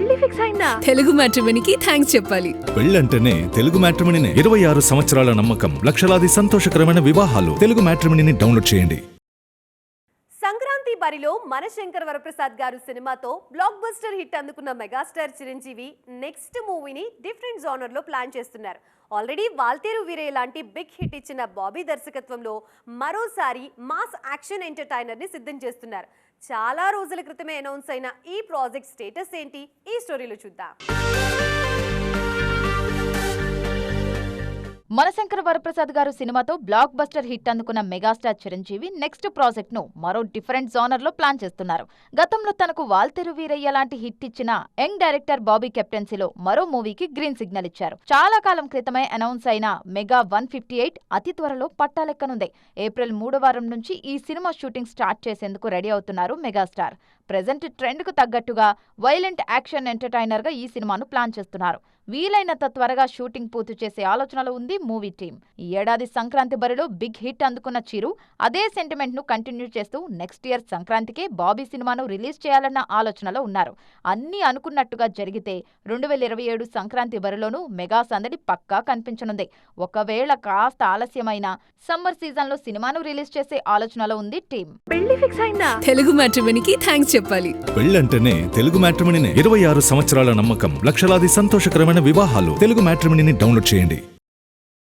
పెళ్లి ఫిక్స్ అయిందా? తెలుగు మ్యాట్రిమోనీకి థ్యాంక్స్ చెప్పాలి. పెళ్ళంటేనే తెలుగు మ్యాట్రిమోనీనే. 26 సంవత్సరాల నమ్మకం, లక్షలాది సంతోషకరమైన వివాహాలు. తెలుగు మ్యాట్రిమోనీని డౌన్లోడ్ చేయండి. సంక్రాంతి బరిలో మనశంకర్ వరప్రసాద్ గారు సినిమాతో బ్లాక్ బస్టర్ హిట్ అందుకున్న మెగాస్టార్ చిరంజీవి నెక్స్ట్ మూవీని డిఫరెంట్ జోనర్ లో ప్లాన్ చేస్తున్నారు. ఆల్రెడీ వాల్తేరు వీరే లాంటి బిగ్ హిట్ ఇచ్చిన బాబీ దర్శకత్వంలో మరోసారి మాస్ యాక్షన్ ఎంటర్టైనర్ ని సిద్ధం చేస్తున్నారు. చాలా రోజుల క్రితమే అనౌన్స్ అయిన ఈ ప్రాజెక్ట్ స్టేటస్ ఏంటి, ఈ స్టోరీలో చూద్దాం. మనశంకర్ వరప్రసాద్ గారు సినిమాతో బ్లాక్ బస్టర్ హిట్ అందుకున్న మెగాస్టార్ చిరంజీవి నెక్స్ట్ ప్రాజెక్ట్ ను మరో డిఫరెంట్ జోనర్ లో ప్లాన్ చేస్తున్నారు. గతంలో తనకు వాల్తెరు వీరయ్య లాంటి హిట్ ఇచ్చిన యంగ్ డైరెక్టర్ బాబీ కెప్టెన్సీలో మరో మూవీకి గ్రీన్ సిగ్నల్ ఇచ్చారు. చాలా కాలం క్రితమే అనౌన్స్ అయిన మెగా 158 అతి త్వరలో పట్టాలెక్కనుంది. ఏప్రిల్ 3వ వారం నుంచి ఈ సినిమా షూటింగ్ స్టార్ట్ చేసేందుకు రెడీ అవుతున్నారు మెగాస్టార్. ప్రెజెంట్ ట్రెండ్ కు తగ్గట్టుగా వైలెంట్ యాక్షన్ ఎంటర్టైనర్ గా ఈ సినిమాను ప్లాన్ చేస్తున్నారు. వీలైనంత త్వరగా షూటింగ్ పూర్తి చేసే ఆలోచనలో ఉంది మూవీ టీం. ఈ ఏడాది సంక్రాంతి బరిలో బిగ్ హిట్ అందుకున్న చిరు అదే సెంటిమెంట్ ను కంటిన్యూ చేస్తూ నెక్స్ట్ ఇయర్ సంక్రాంతికే బాబీ సినిమాను రిలీజ్ చేయాలన్న ఆలోచనలో ఉన్నారు. అన్నీ అనుకున్నట్టుగా జరిగితే 2027 సంక్రాంతి బరిలోనూ మెగా సందడి పక్కా కనిపించనుంది. ఒకవేళ కాస్త ఆలస్యమైన సమ్మర్ సీజన్ లో సినిమాను రిలీజ్ చేసే ఆలోచనలో ఉంది టీం. పెళ్లి ఫిక్స్ అయిందా? తెలుగు మ్యాట్రిమోనీకి థ్యాంక్స్ చెప్పాలి. పెళ్ళంటేనే తెలుగు మ్యాట్రిమోనీనే. 26 సంవత్సరాల నమ్మకం, లక్షలాది సంతోషకరమైన వివాహాలు. తెలుగు మ్యాట్రిమోనీని డౌన్లోడ్ చేయండి.